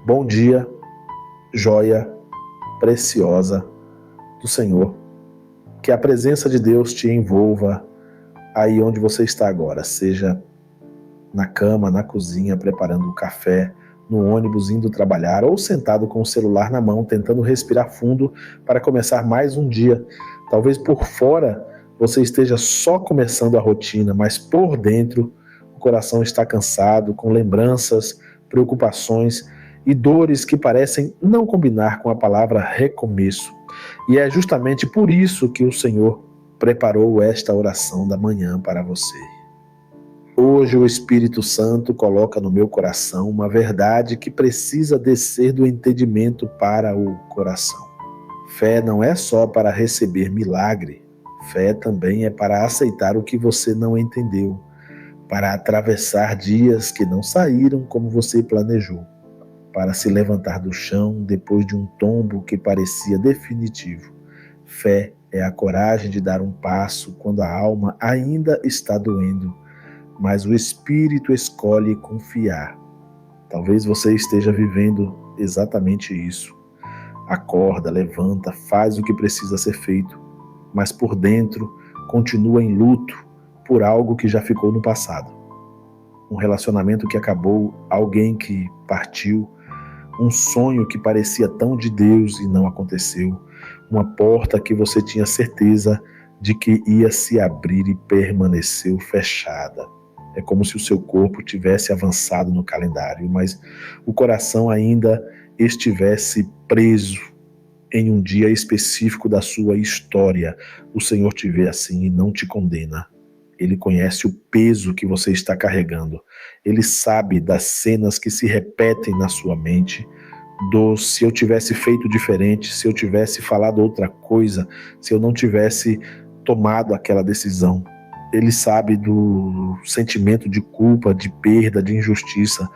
Bom dia, joia preciosa do Senhor. Que a presença de Deus te envolva aí onde você está agora, seja na cama, na cozinha, preparando o café, no ônibus indo trabalhar ou sentado com o celular na mão, tentando respirar fundo para começar mais um dia. Talvez por fora você esteja só começando a rotina, mas por dentro o coração está cansado, com lembranças, preocupações e dores que parecem não combinar com a palavra recomeço. E é justamente por isso que o Senhor preparou esta oração da manhã para você. Hoje o Espírito Santo coloca no meu coração uma verdade que precisa descer do entendimento para o coração. Fé não é só para receber milagre, fé também é para aceitar o que você não entendeu, para atravessar dias que não saíram como você planejou, para se levantar do chão depois de um tombo que parecia definitivo. Fé é a coragem de dar um passo quando a alma ainda está doendo, mas o Espírito escolhe confiar. Talvez você esteja vivendo exatamente isso. Acorda, levanta, faz o que precisa ser feito, mas por dentro continua em luto por algo que já ficou no passado. Um relacionamento que acabou, alguém que partiu, um sonho que parecia tão de Deus e não aconteceu, uma porta que você tinha certeza de que ia se abrir e permaneceu fechada. É como se o seu corpo tivesse avançado no calendário, mas o coração ainda estivesse preso em um dia específico da sua história. O Senhor te vê assim e não te condena. Ele conhece o peso que você está carregando. Ele sabe das cenas que se repetem na sua mente, se eu tivesse feito diferente, se eu tivesse falado outra coisa, se eu não tivesse tomado aquela decisão. Ele sabe do sentimento de culpa, de perda, de injustiça,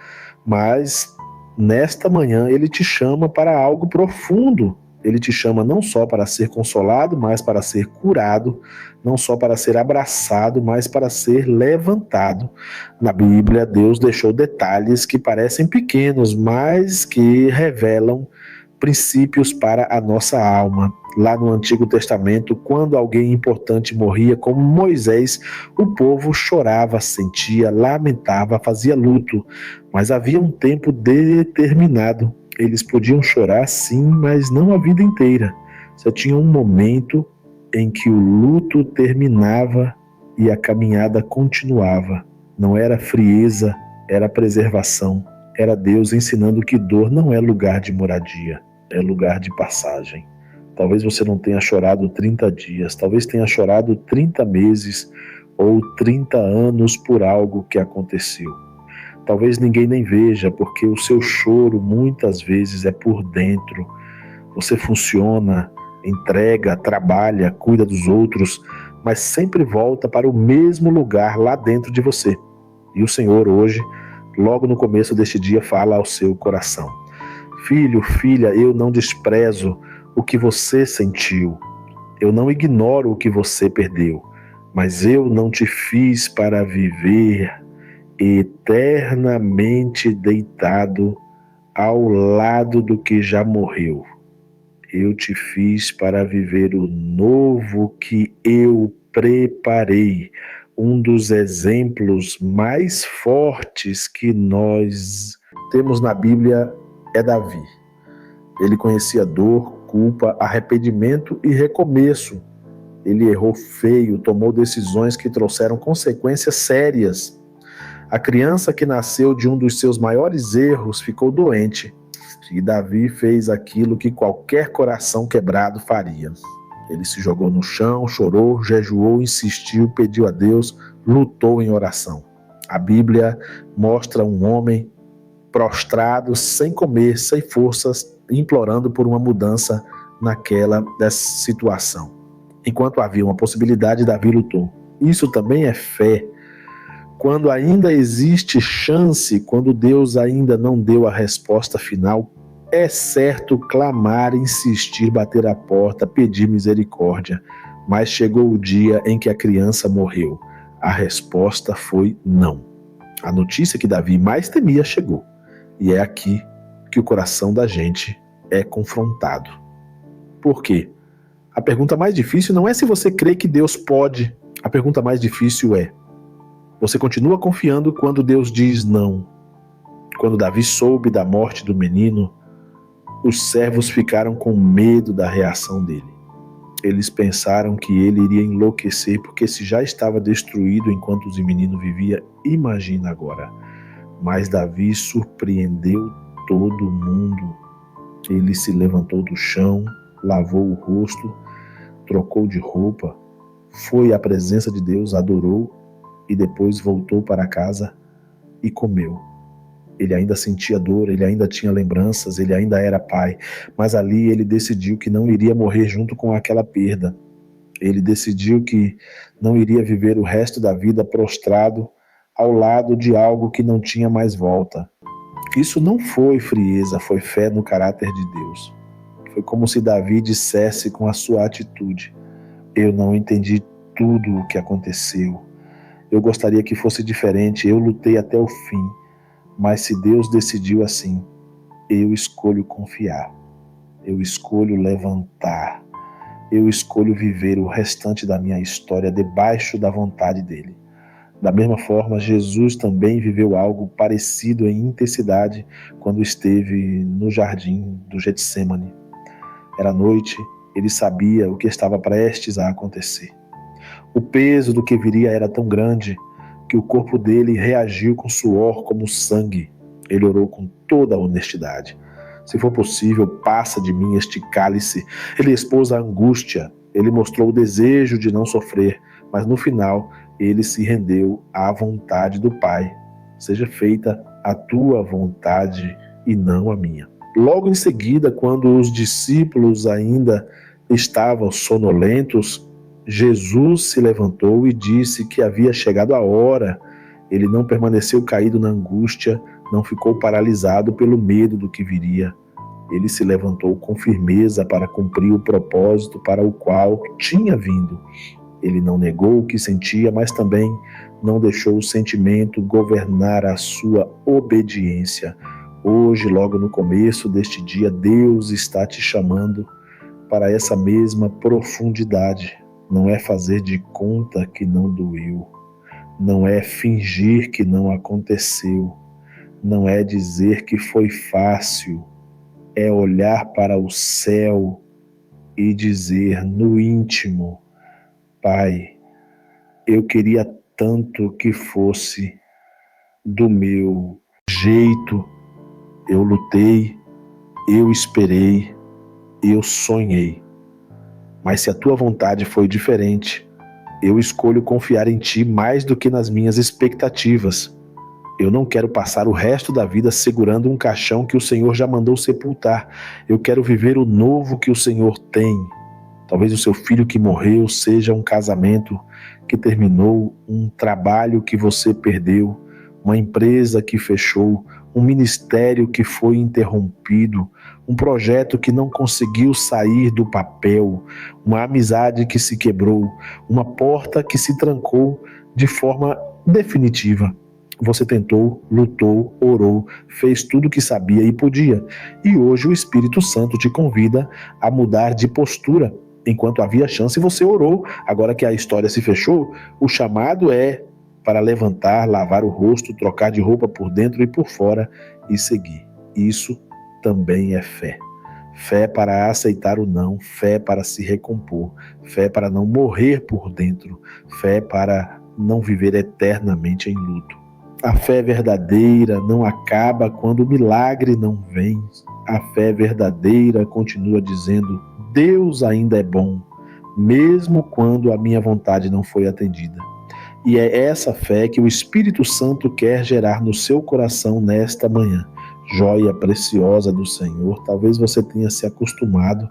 mas nesta manhã ele te chama para algo profundo. Ele te chama não só para ser consolado, mas para ser curado, não só para ser abraçado, mas para ser levantado. Na Bíblia, Deus deixou detalhes que parecem pequenos, mas que revelam princípios para a nossa alma. Lá no Antigo Testamento, quando alguém importante morria, como Moisés, o povo chorava, sentia, lamentava, fazia luto, mas havia um tempo determinado. Eles podiam chorar sim, mas não a vida inteira. Só tinha um momento em que o luto terminava e a caminhada continuava. Não era frieza, era preservação. Era Deus ensinando que dor não é lugar de moradia, é lugar de passagem. Talvez você não tenha chorado 30 dias, talvez tenha chorado 30 meses ou 30 anos por algo que aconteceu. Talvez ninguém nem veja, porque o seu choro muitas vezes é por dentro. Você funciona, entrega, trabalha, cuida dos outros, mas sempre volta para o mesmo lugar lá dentro de você. E o Senhor hoje, logo no começo deste dia, fala ao seu coração: filho, filha, eu não desprezo o que você sentiu. Eu não ignoro o que você perdeu, mas eu não te fiz para viver eternamente deitado ao lado do que já morreu. Eu te fiz para viver o novo que eu preparei. Um dos exemplos mais fortes que nós temos na Bíblia é Davi. Ele conhecia dor, culpa, arrependimento e recomeço. Ele errou feio, tomou decisões que trouxeram consequências sérias. A criança que nasceu de um dos seus maiores erros ficou doente. E Davi fez aquilo que qualquer coração quebrado faria. Ele se jogou no chão, chorou, jejuou, insistiu, pediu a Deus, lutou em oração. A Bíblia mostra um homem prostrado, sem comer, sem forças, implorando por uma mudança dessa situação. Enquanto havia uma possibilidade, Davi lutou. Isso também é fé. Quando ainda existe chance, quando Deus ainda não deu a resposta final, é certo clamar, insistir, bater a porta, pedir misericórdia. Mas chegou o dia em que a criança morreu. A resposta foi não. A notícia que Davi mais temia chegou. E é aqui que o coração da gente é confrontado. Por quê? A pergunta mais difícil não é se você crê que Deus pode. A pergunta mais difícil é: você continua confiando quando Deus diz não? Quando Davi soube da morte do menino, os servos ficaram com medo da reação dele. Eles pensaram que ele iria enlouquecer, porque se já estava destruído enquanto o menino vivia, imagina agora. Mas Davi surpreendeu todo mundo. Ele se levantou do chão, lavou o rosto, trocou de roupa, foi à presença de Deus, adorou e depois voltou para casa e comeu. Ele ainda sentia dor, ele ainda tinha lembranças, ele ainda era pai, mas ali ele decidiu que não iria morrer junto com aquela perda. Ele decidiu que não iria viver o resto da vida prostrado ao lado de algo que não tinha mais volta. Isso não foi frieza, foi fé no caráter de Deus. Foi como se Davi dissesse com a sua atitude: eu não entendi tudo o que aconteceu. Eu gostaria que fosse diferente, eu lutei até o fim. Mas se Deus decidiu assim, eu escolho confiar, eu escolho levantar, eu escolho viver o restante da minha história debaixo da vontade dele. Da mesma forma, Jesus também viveu algo parecido em intensidade quando esteve no jardim do Getsêmani. Era noite, ele sabia o que estava prestes a acontecer. O peso do que viria era tão grande que o corpo dele reagiu com suor como sangue. Ele orou com toda a honestidade: se for possível, passa de mim este cálice. Ele expôs a angústia, ele mostrou o desejo de não sofrer, mas no final ele se rendeu à vontade do Pai. Seja feita a tua vontade e não a minha. Logo em seguida, quando os discípulos ainda estavam sonolentos, Jesus se levantou e disse que havia chegado a hora. Ele não permaneceu caído na angústia, não ficou paralisado pelo medo do que viria. Ele se levantou com firmeza para cumprir o propósito para o qual tinha vindo. Ele não negou o que sentia, mas também não deixou o sentimento governar a sua obediência. Hoje, logo no começo deste dia, Deus está te chamando para essa mesma profundidade. Não é fazer de conta que não doeu, não é fingir que não aconteceu, não é dizer que foi fácil, é olhar para o céu e dizer no íntimo: Pai, eu queria tanto que fosse do meu jeito. Eu lutei, eu esperei, eu sonhei. Mas se a tua vontade foi diferente, eu escolho confiar em ti mais do que nas minhas expectativas. Eu não quero passar o resto da vida segurando um caixão que o Senhor já mandou sepultar. Eu quero viver o novo que o Senhor tem. Talvez o seu filho que morreu seja um casamento que terminou, um trabalho que você perdeu, uma empresa que fechou, um ministério que foi interrompido, um projeto que não conseguiu sair do papel, uma amizade que se quebrou, uma porta que se trancou de forma definitiva. Você tentou, lutou, orou, fez tudo o que sabia e podia. E hoje o Espírito Santo te convida a mudar de postura. Enquanto havia chance, você orou. Agora que a história se fechou, o chamado é para levantar, lavar o rosto, trocar de roupa por dentro e por fora e seguir. Isso também é fé. Fé para aceitar o não, fé para se recompor, fé para não morrer por dentro, fé para não viver eternamente em luto. A fé verdadeira não acaba quando o milagre não vem. A fé verdadeira continua dizendo: Deus ainda é bom, mesmo quando a minha vontade não foi atendida. E é essa fé que o Espírito Santo quer gerar no seu coração nesta manhã. Joia preciosa do Senhor, talvez você tenha se acostumado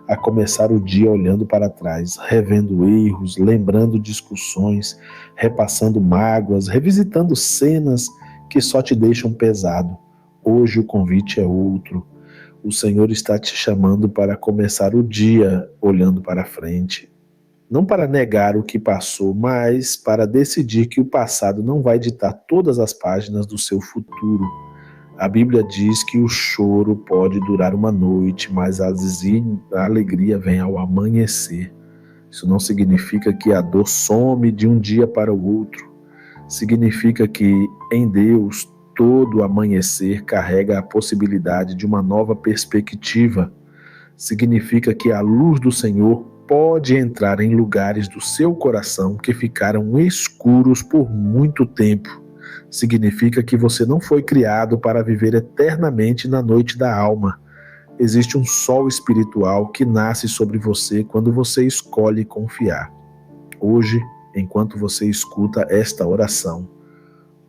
a começar o dia olhando para trás, revendo erros, lembrando discussões, repassando mágoas, revisitando cenas que só te deixam pesado. Hoje o convite é outro. O Senhor está te chamando para começar o dia olhando para frente. Não para negar o que passou, mas para decidir que o passado não vai ditar todas as páginas do seu futuro. A Bíblia diz que o choro pode durar uma noite, mas a alegria vem ao amanhecer. Isso não significa que a dor some de um dia para o outro. Significa que em Deus todo amanhecer carrega a possibilidade de uma nova perspectiva. Significa que a luz do Senhor pode entrar em lugares do seu coração que ficaram escuros por muito tempo. Significa que você não foi criado para viver eternamente na noite da alma. Existe um sol espiritual que nasce sobre você quando você escolhe confiar. Hoje, enquanto você escuta esta oração,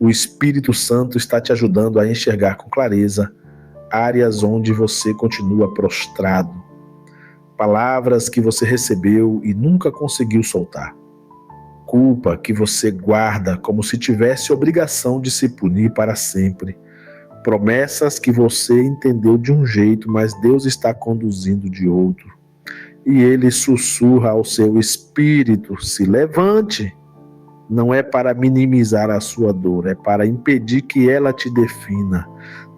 o Espírito Santo está te ajudando a enxergar com clareza áreas onde você continua prostrado, palavras que você recebeu e nunca conseguiu soltar, culpa que você guarda como se tivesse obrigação de se punir para sempre, promessas que você entendeu de um jeito, mas Deus está conduzindo de outro. E Ele sussurra ao seu espírito: se levante. Não é para minimizar a sua dor, é para impedir que ela te defina.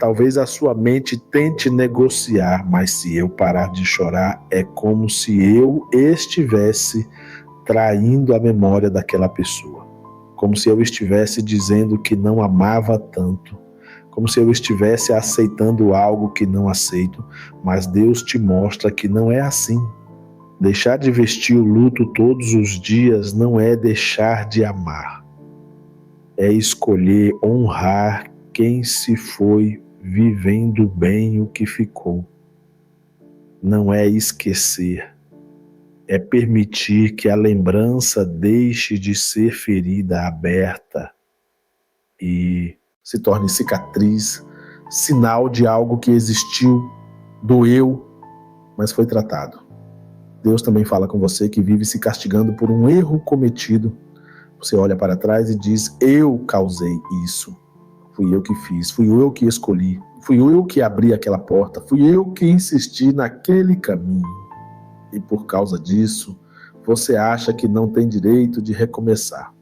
Talvez a sua mente tente negociar, mas se eu parar de chorar, é como se eu estivesse traindo a memória daquela pessoa. Como se eu estivesse dizendo que não amava tanto. Como se eu estivesse aceitando algo que não aceito. Mas Deus te mostra que não é assim. Deixar de vestir o luto todos os dias não é deixar de amar. É escolher honrar quem se foi vivendo bem o que ficou. Não é esquecer. É permitir que a lembrança deixe de ser ferida aberta e se torne cicatriz, sinal de algo que existiu, doeu, mas foi tratado. Deus também fala com você que vive se castigando por um erro cometido. Você olha para trás e diz: eu causei isso. Fui eu que fiz, fui eu que escolhi, fui eu que abri aquela porta, fui eu que insisti naquele caminho. E por causa disso, você acha que não tem direito de recomeçar.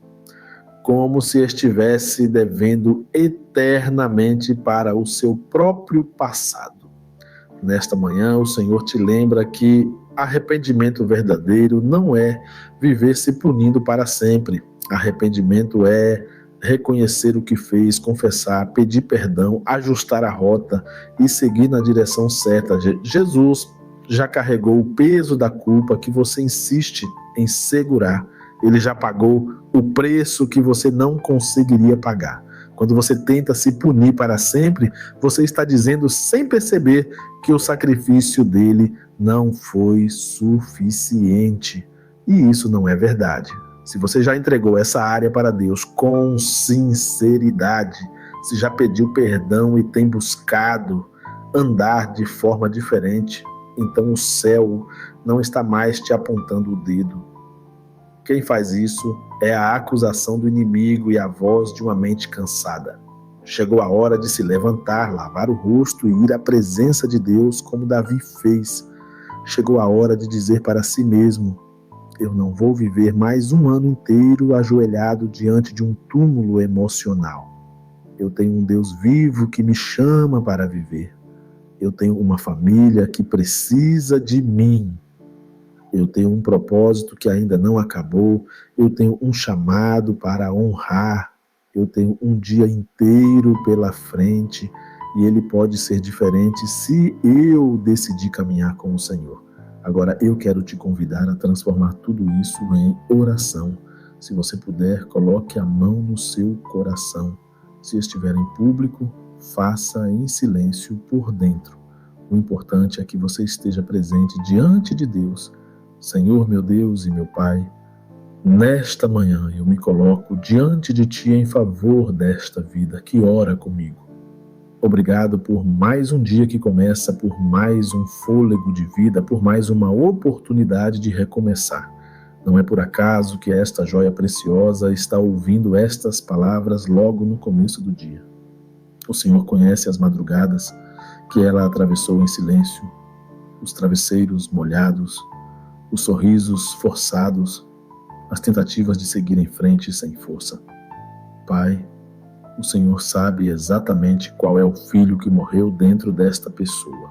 Como se estivesse devendo eternamente para o seu próprio passado. Nesta manhã, o Senhor te lembra que arrependimento verdadeiro não é viver se punindo para sempre. Arrependimento é reconhecer o que fez, confessar, pedir perdão, ajustar a rota e seguir na direção certa. Jesus já carregou o peso da culpa que você insiste em segurar. Ele já pagou o preço que você não conseguiria pagar. Quando você tenta se punir para sempre, você está dizendo sem perceber que o sacrifício dele não foi suficiente. E isso não é verdade. Se você já entregou essa área para Deus com sinceridade, se já pediu perdão e tem buscado andar de forma diferente, então o céu não está mais te apontando o dedo. Quem faz isso é a acusação do inimigo e a voz de uma mente cansada. Chegou a hora de se levantar, lavar o rosto e ir à presença de Deus como Davi fez. Chegou a hora de dizer para si mesmo: eu não vou viver mais um ano inteiro ajoelhado diante de um túmulo emocional. Eu tenho um Deus vivo que me chama para viver. Eu tenho uma família que precisa de mim. Eu tenho um propósito que ainda não acabou. Eu tenho um chamado para honrar. Eu tenho um dia inteiro pela frente e ele pode ser diferente se eu decidir caminhar com o Senhor. Agora eu quero te convidar a transformar tudo isso em oração. Se você puder, coloque a mão no seu coração. Se estiver em público, faça em silêncio por dentro. O importante é que você esteja presente diante de Deus. Senhor, meu Deus e meu Pai, nesta manhã eu me coloco diante de Ti em favor desta vida que ora comigo. Obrigado por mais um dia que começa, por mais um fôlego de vida, por mais uma oportunidade de recomeçar. Não é por acaso que esta joia preciosa está ouvindo estas palavras logo no começo do dia. O Senhor conhece as madrugadas que ela atravessou em silêncio, os travesseiros molhados, os sorrisos forçados, as tentativas de seguir em frente sem força. Pai, O Senhor sabe exatamente qual é o filho que morreu dentro desta pessoa.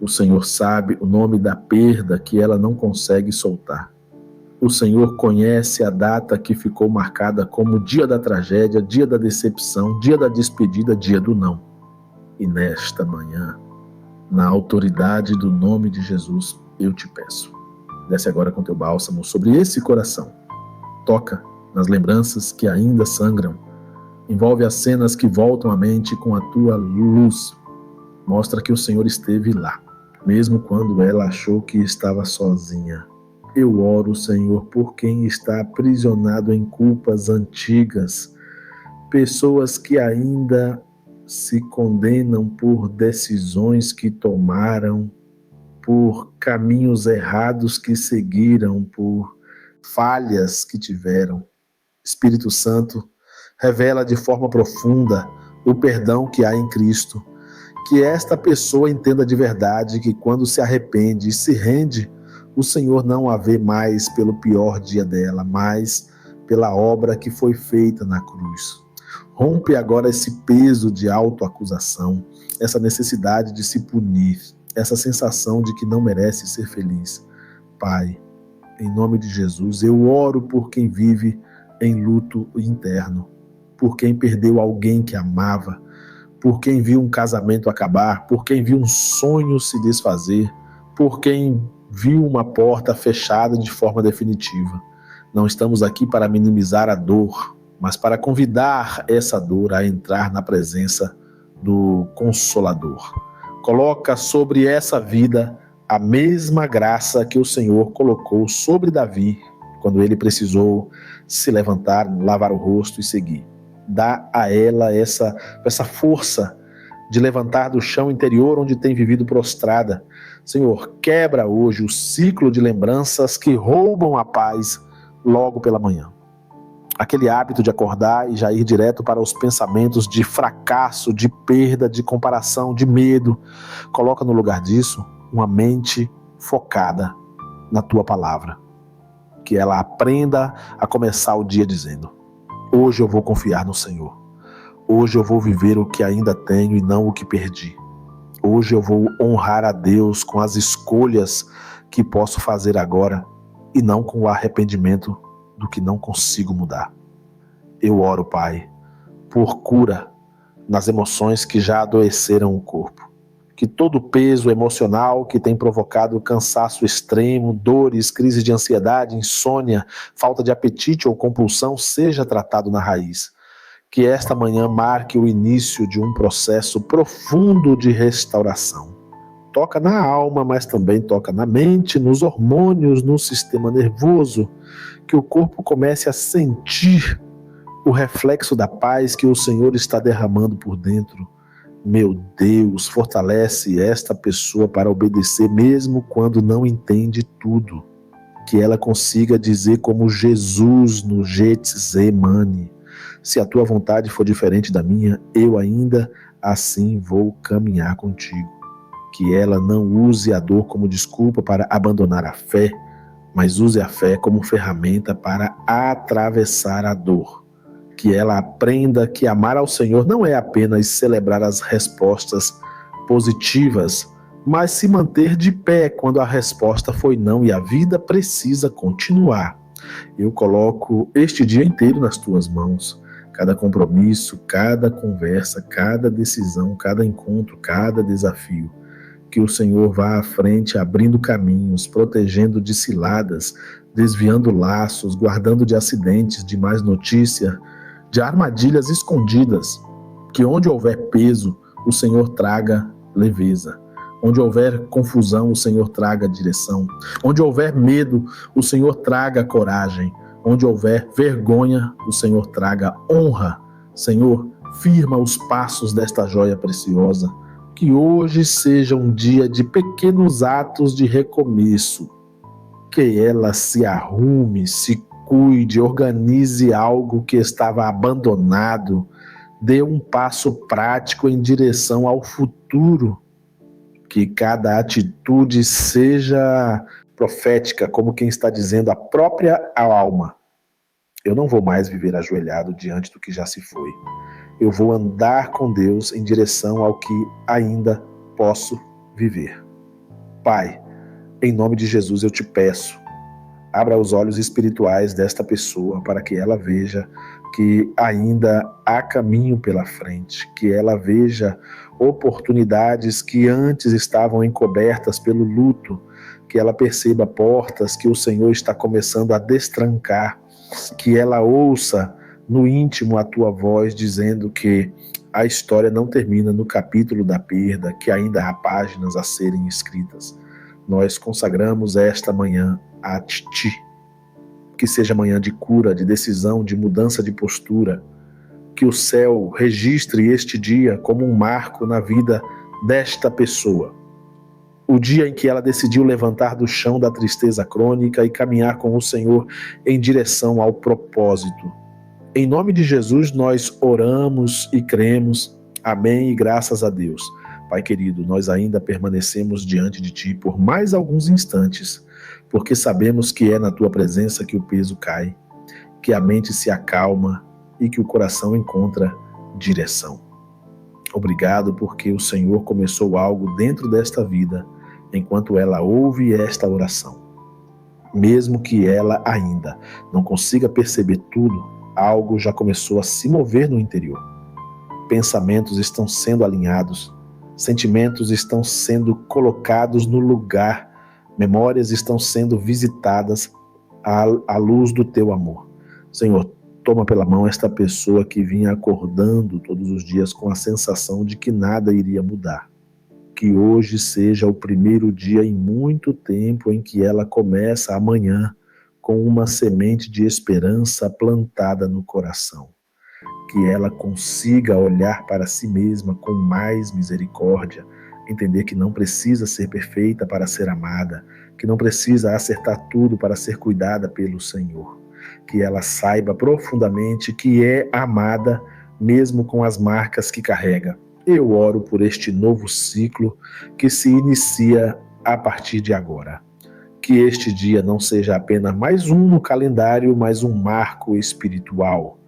O Senhor sabe o nome da perda que ela não consegue soltar. O Senhor conhece a data que ficou marcada como dia da tragédia, dia da decepção, dia da despedida, dia do não. E nesta manhã, na autoridade do nome de Jesus, eu te peço. Desce agora com teu bálsamo sobre esse coração. Toca nas lembranças que ainda sangram. Envolve as cenas que voltam à mente com a tua luz. Mostra que o Senhor esteve lá, mesmo quando ela achou que estava sozinha. Eu oro, Senhor, por quem está aprisionado em culpas antigas, pessoas que ainda se condenam por decisões que tomaram, por caminhos errados que seguiram, por falhas que tiveram. Espírito Santo, revela de forma profunda o perdão que há em Cristo. Que esta pessoa entenda de verdade que quando se arrepende e se rende, o Senhor não a vê mais pelo pior dia dela, mas pela obra que foi feita na cruz. Rompe agora esse peso de autoacusação, essa necessidade de se punir, essa sensação de que não merece ser feliz. Pai, em nome de Jesus, eu oro por quem vive em luto interno, por quem perdeu alguém que amava, por quem viu um casamento acabar, por quem viu um sonho se desfazer, por quem viu uma porta fechada de forma definitiva. Não estamos aqui para minimizar a dor, mas para convidar essa dor a entrar na presença do Consolador. Coloca sobre essa vida a mesma graça que o Senhor colocou sobre Davi, quando ele precisou se levantar, lavar o rosto e seguir. Dá a ela essa força de levantar do chão interior onde tem vivido prostrada. Senhor, quebra hoje o ciclo de lembranças que roubam a paz logo pela manhã. Aquele hábito de acordar e já ir direto para os pensamentos de fracasso, de perda, de comparação, de medo. Coloca no lugar disso uma mente focada na tua palavra. Que ela aprenda a começar o dia dizendo: hoje eu vou confiar no Senhor. Hoje eu vou viver o que ainda tenho e não o que perdi. Hoje eu vou honrar a Deus com as escolhas que posso fazer agora e não com o arrependimento do que não consigo mudar. Eu oro, Pai, por cura nas emoções que já adoeceram o corpo. Que todo o peso emocional que tem provocado cansaço extremo, dores, crise de ansiedade, insônia, falta de apetite ou compulsão seja tratado na raiz. Que esta manhã marque o início de um processo profundo de restauração. Toca na alma, mas também toca na mente, nos hormônios, no sistema nervoso. Que o corpo comece a sentir o reflexo da paz que o Senhor está derramando por dentro. Meu Deus, fortalece esta pessoa para obedecer mesmo quando não entende tudo. Que ela consiga dizer como Jesus no Getsemane: se a tua vontade for diferente da minha, eu ainda assim vou caminhar contigo. Que ela não use a dor como desculpa para abandonar a fé, mas use a fé como ferramenta para atravessar a dor. Que ela aprenda que amar ao Senhor não é apenas celebrar as respostas positivas, mas se manter de pé quando a resposta foi não e a vida precisa continuar. Eu coloco este dia inteiro nas tuas mãos. Cada compromisso, cada conversa, cada decisão, cada encontro, cada desafio. Que o Senhor vá à frente, abrindo caminhos, protegendo de ciladas, desviando laços, guardando de acidentes, de más notícia, de armadilhas escondidas. Que onde houver peso, o Senhor traga leveza. Onde houver confusão, o Senhor traga direção. Onde houver medo, o Senhor traga coragem. Onde houver vergonha, o Senhor traga honra. Senhor, firma os passos desta joia preciosa. Que hoje seja um dia de pequenos atos de recomeço. Que ela se arrume, se cuide, organize algo que estava abandonado. Dê um passo prático em direção ao futuro. Que cada atitude seja profética, como quem está dizendo à própria alma: eu não vou mais viver ajoelhado diante do que já se foi. Eu vou andar com Deus em direção ao que ainda posso viver. Pai, em nome de Jesus eu te peço, abra os olhos espirituais desta pessoa para que ela veja que ainda há caminho pela frente, que ela veja oportunidades que antes estavam encobertas pelo luto, que ela perceba portas que o Senhor está começando a destrancar, que ela ouça no íntimo a tua voz dizendo que a história não termina no capítulo da perda, que ainda há páginas a serem escritas. Nós consagramos esta manhã a Ti. Que seja manhã de cura, de decisão, de mudança de postura. Que o céu registre este dia como um marco na vida desta pessoa. O dia em que ela decidiu levantar do chão da tristeza crônica e caminhar com o Senhor em direção ao propósito. Em nome de Jesus nós oramos e cremos. Amém e graças a Deus. Pai querido, nós ainda permanecemos diante de Ti por mais alguns instantes, porque sabemos que é na Tua presença que o peso cai, que a mente se acalma e que o coração encontra direção. Obrigado porque o Senhor começou algo dentro desta vida, enquanto ela ouve esta oração. Mesmo que ela ainda não consiga perceber tudo, algo já começou a se mover no interior. Pensamentos estão sendo alinhados, sentimentos estão sendo colocados no lugar, memórias estão sendo visitadas à luz do Teu amor. Senhor, toma pela mão esta pessoa que vinha acordando todos os dias com a sensação de que nada iria mudar. Que hoje seja o primeiro dia em muito tempo em que ela começa amanhã com uma semente de esperança plantada no coração. Que ela consiga olhar para si mesma com mais misericórdia, entender que não precisa ser perfeita para ser amada, que não precisa acertar tudo para ser cuidada pelo Senhor. Que ela saiba profundamente que é amada, mesmo com as marcas que carrega. Eu oro por este novo ciclo que se inicia a partir de agora. Que este dia não seja apenas mais um no calendário, mas um marco espiritual.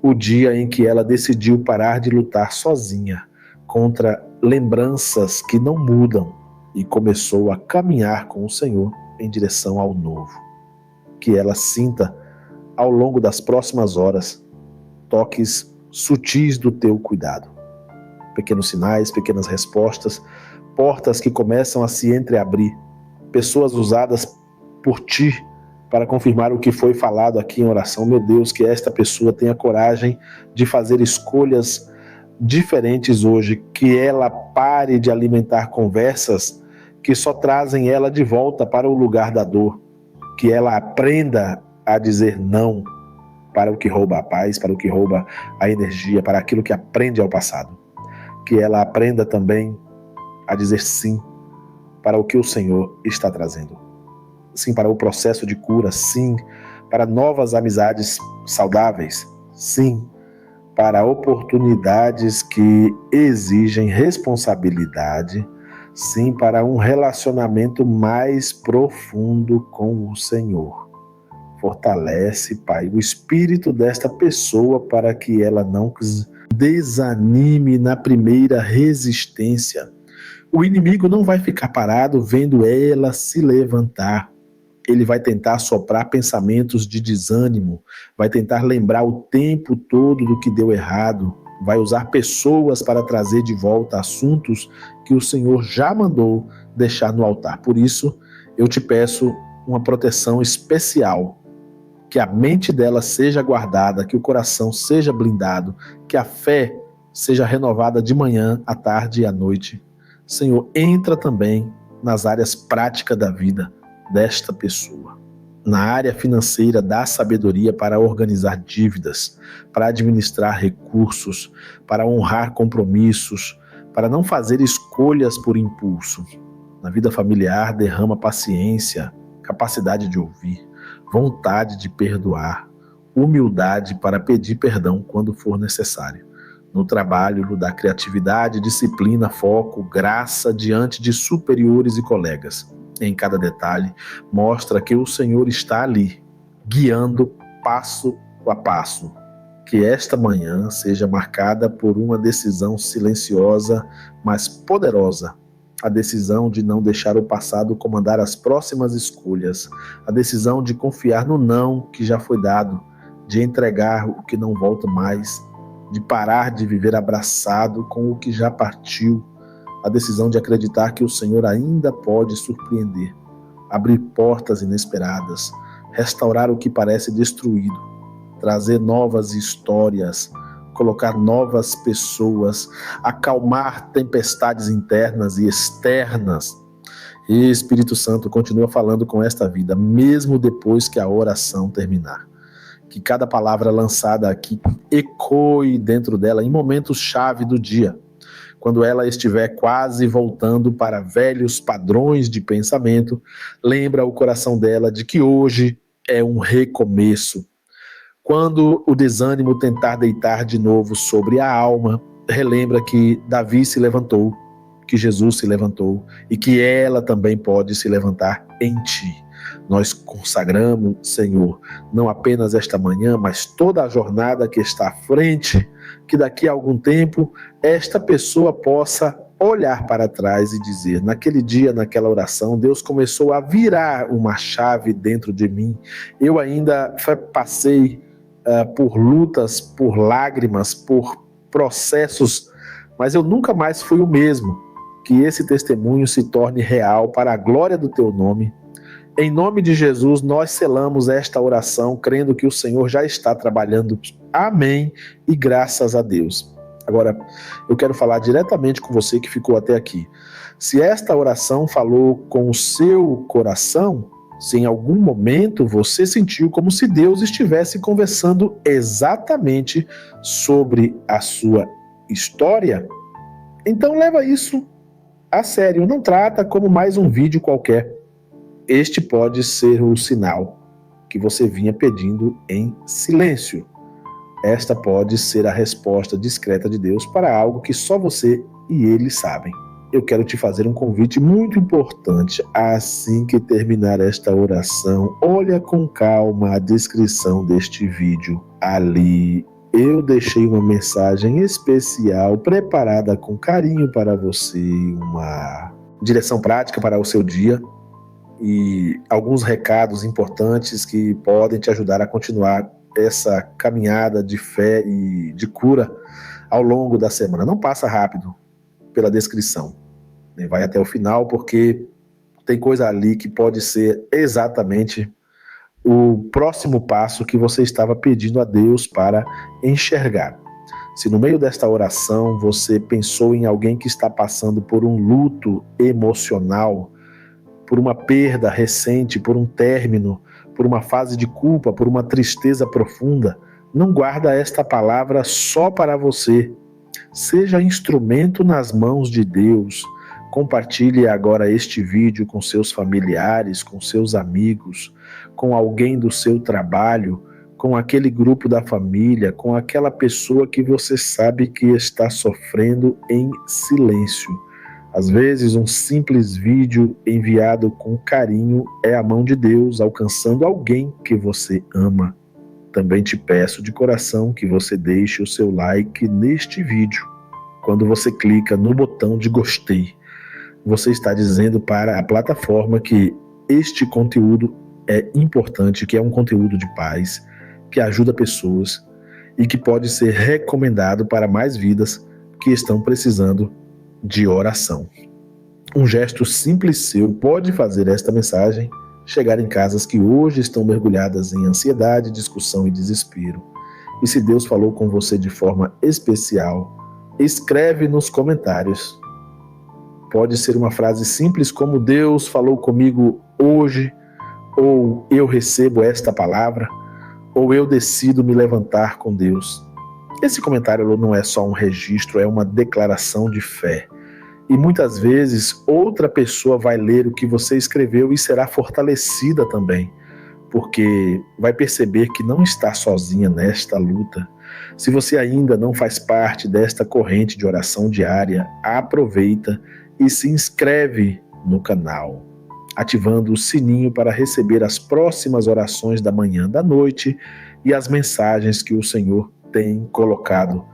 O dia em que ela decidiu parar de lutar sozinha contra lembranças que não mudam e começou a caminhar com o Senhor em direção ao novo. Que ela sinta, ao longo das próximas horas, toques sutis do Teu cuidado. Pequenos sinais, pequenas respostas, portas que começam a se entreabrir, pessoas usadas por Ti para confirmar o que foi falado aqui em oração. Meu Deus, que esta pessoa tenha coragem de fazer escolhas diferentes hoje, que ela pare de alimentar conversas que só trazem ela de volta para o lugar da dor, que ela aprenda a dizer não para o que rouba a paz, para o que rouba a energia, para aquilo que aprende ao passado, que ela aprenda também a dizer sim para o que o Senhor está trazendo. Sim para o processo de cura, sim para novas amizades saudáveis, sim para oportunidades que exigem responsabilidade, sim para um relacionamento mais profundo com o Senhor. Fortalece, Pai, o espírito desta pessoa para que ela não desanime na primeira resistência. O inimigo não vai ficar parado vendo ela se levantar. Ele vai tentar soprar pensamentos de desânimo, vai tentar lembrar o tempo todo do que deu errado, vai usar pessoas para trazer de volta assuntos que o Senhor já mandou deixar no altar. Por isso, eu te peço uma proteção especial, que a mente dela seja guardada, que o coração seja blindado, que a fé seja renovada de manhã, à tarde e à noite. Senhor, entra também nas áreas práticas da vida desta pessoa. Na área financeira, dá sabedoria para organizar dívidas, para administrar recursos, para honrar compromissos, para não fazer escolhas por impulso. Na vida familiar, derrama paciência, capacidade de ouvir, vontade de perdoar, humildade para pedir perdão quando for necessário. No trabalho, dá criatividade, disciplina, foco, graça diante de superiores e colegas. Em cada detalhe, mostra que o Senhor está ali, guiando passo a passo. que esta manhã seja marcada por uma decisão silenciosa, mas poderosa. A decisão de não deixar o passado comandar as próximas escolhas. A decisão de confiar no não que já foi dado, de entregar o que não volta mais, de parar de viver abraçado com o que já partiu. A decisão de acreditar que o Senhor ainda pode surpreender, abrir portas inesperadas, restaurar o que parece destruído, trazer novas histórias, colocar novas pessoas, acalmar tempestades internas e externas. E Espírito Santo continua falando com esta vida, mesmo depois que a oração terminar. Que cada palavra lançada aqui ecoe dentro dela em momentos-chave do dia, quando ela estiver quase voltando para velhos padrões de pensamento, lembra o coração dela de que hoje é um recomeço. Quando o desânimo tentar deitar de novo sobre a alma, relembra que Davi se levantou, que Jesus se levantou e que ela também pode se levantar em ti. Nós consagramos, Senhor, não apenas esta manhã, mas toda a jornada que está à frente, que daqui a algum tempo esta pessoa possa olhar para trás e dizer, naquele dia, naquela oração, Deus começou a virar uma chave dentro de mim. Eu ainda passei por lutas, por lágrimas, por processos, mas eu nunca mais fui o mesmo. Que esse testemunho se torne real para a glória do teu nome. Em nome de Jesus, nós selamos esta oração, crendo que o Senhor já está trabalhando. Amém e graças a Deus. Agora, eu quero falar diretamente com você que ficou até aqui. Se esta oração falou com o seu coração, se em algum momento você sentiu como se Deus estivesse conversando exatamente sobre a sua história, então leva isso a sério, não trata como mais um vídeo qualquer. Este pode ser o sinal que você vinha pedindo em silêncio. Esta pode ser a resposta discreta de Deus para algo que só você e Ele sabem. Eu quero te fazer um convite muito importante. Assim que terminar esta oração, olha com calma a descrição deste vídeo. Ali eu deixei uma mensagem especial preparada com carinho para você, uma direção prática para o seu dia e alguns recados importantes que podem te ajudar a continuar essa caminhada de fé e de cura ao longo da semana. Não passa rápido pela descrição, vai até o final, porque tem coisa ali que pode ser exatamente o próximo passo que você estava pedindo a Deus para enxergar. Se no meio desta oração você pensou em alguém que está passando por um luto emocional, por uma perda recente, por um término, por uma fase de culpa, por uma tristeza profunda, não guarda esta palavra só para você. Seja instrumento nas mãos de Deus. Compartilhe agora este vídeo com seus familiares, com seus amigos, com alguém do seu trabalho, com aquele grupo da família, com aquela pessoa que você sabe que está sofrendo em silêncio. Às vezes, um simples vídeo enviado com carinho é a mão de Deus alcançando alguém que você ama. Também te peço de coração que você deixe o seu like neste vídeo. Quando você clica no botão de gostei, você está dizendo para a plataforma que este conteúdo é importante, que é um conteúdo de paz, que ajuda pessoas e que pode ser recomendado para mais vidas que estão precisando de oração. Um gesto simples seu pode fazer esta mensagem chegar em casas que hoje estão mergulhadas em ansiedade, discussão e desespero. E se Deus falou com você de forma especial, escreve nos comentários. Pode ser uma frase simples como Deus falou comigo hoje, ou eu recebo esta palavra, ou eu decido me levantar com Deus. Esse comentário não é só um registro, é uma declaração de fé. E muitas vezes outra pessoa vai ler o que você escreveu e será fortalecida também, porque vai perceber que não está sozinha nesta luta. Se você ainda não faz parte desta corrente de oração diária, aproveita e se inscreve no canal, ativando o sininho para receber as próximas orações da manhã, da noite e as mensagens que o Senhor tem colocado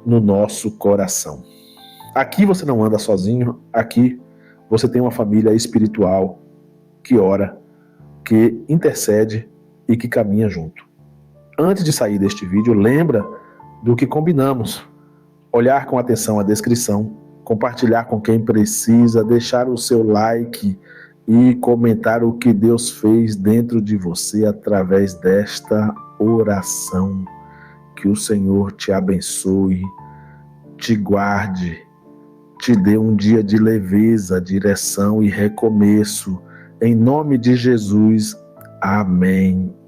no nosso coração. Aqui você não anda sozinho, aqui você tem uma família espiritual que ora, que intercede e que caminha junto. Antes de sair deste vídeo, lembra do que combinamos. Olhar com atenção a descrição, compartilhar com quem precisa, deixar o seu like e comentar o que Deus fez dentro de você através desta oração. Que o Senhor te abençoe, te guarde, te dê um dia de leveza, direção e recomeço. Em nome de Jesus, amém